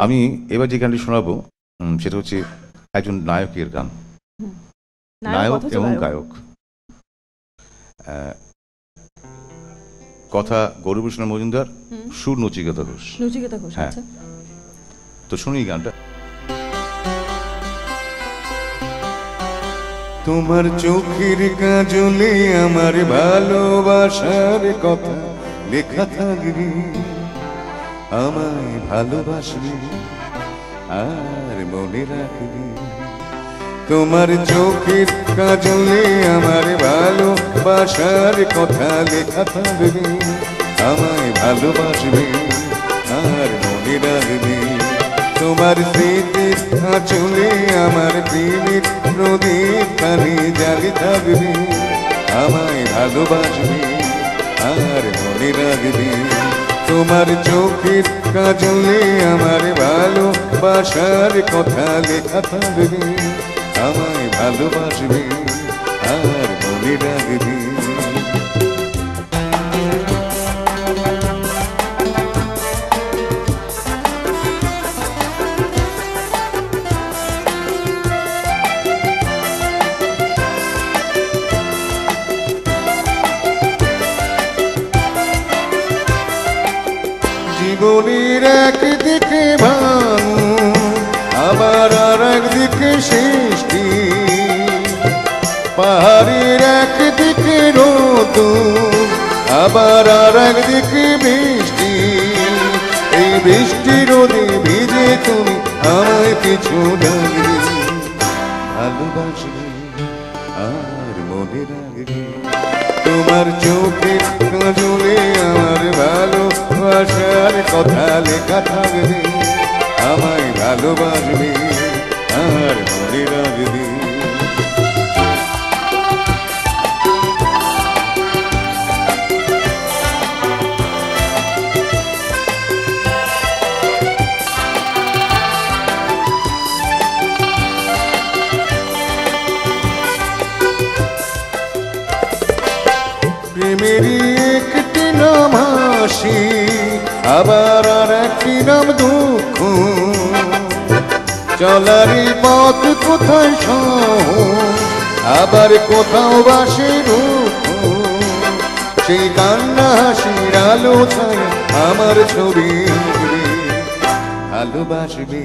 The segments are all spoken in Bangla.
আমি এবার যে গানটি শোনাবো সেটা হচ্ছে একজন নায়কের গান, নায়ক এবং গায়ক। কথা গৌরভূষণ মজুমদার, সুর নচিকেতা ঘোষ। হ্যাঁ, তো শুনি গানটা। তোমার চোখের কাজলে আমার ভালোবাসার কথা লেখা থাকবে, আমায় ভালোবাসবে আর মনে রাখবে। তোমার চোখের কাজলে আমার ভালোবাসার কথা লেখা থাকবে, আমায় ভালোবাসবে আর মনে রাখবে। তোমার স্মৃতির আঁচলে আমার প্রেমের প্রদীপ খানি জ্বালি থাকবে, আমায় ভালোবাসবে আর মনে রাখবে। তোমার চোখের কাজলে আমার ভালোবাসার কথা লেখা থাকবে, আমায় ভালোবাসবে আর মনে রাখবে। জীবনের একদিকে ভাঙন আবার আর একদিকে সৃষ্টি, পাহাড়ের একদিকে নতুন আবার আর একদিকে বৃষ্টি। এই বৃষ্টি রোদে ভিজে তুমি আমায় কিছু ডাকবে, ভালোবাসবে আর মনে রাখবে। তোমার চোখের কাজলে আমার ভালোবাসার কথা লেখা থাকবে, আমায় ভালোবাসবে আর মনে রাখবে। প্রেমেরই একটি নাম হাসি, আবার আর একটি নাম দুঃখ। চলারই পথ কোথায় সহজ, আবার কোথাও বাসে দুঃখ। সেই কান্না হাসির আলো ছায় আমার ছবি, ভালোবাসবে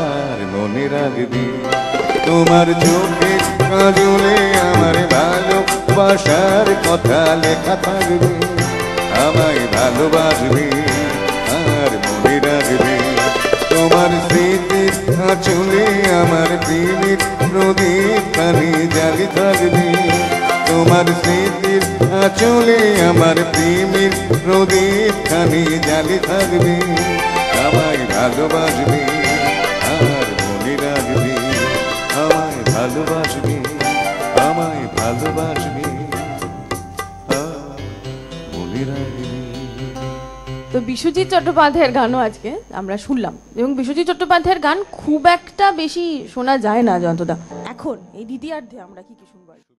আর মনে রাখবে। তোমার চোখের কাজলে আমার ভালোবাসার কথা লেখা থাকবে, আমায় ভালোবাসবে আর মনে রাখবে। তোমার স্মৃতির আঁচলে আমার প্রেমের প্রদীপ খানি জ্বালি থাকবে, তোমার স্মৃতির আঁচলে আমার প্রেমের প্রদীপ খানি জ্বালি থাকবে, আমায় ভালোবাসবে আর মনে রাখবে। আমায় ভালোবাসবে, আমায় ভালোবাসবে মনে রাখবে। তো বিশ্বজিৎ চট্টোপাধ্যায়ের গানও আজকে আমরা শুনলাম, এবং বিশ্বজিৎ চট্টোপাধ্যায়ের গান খুব একটা বেশি শোনা যায় না যন্তদা। এখন এই দ্বিতীয়ার্ধে আমরা কি কি শুনবো?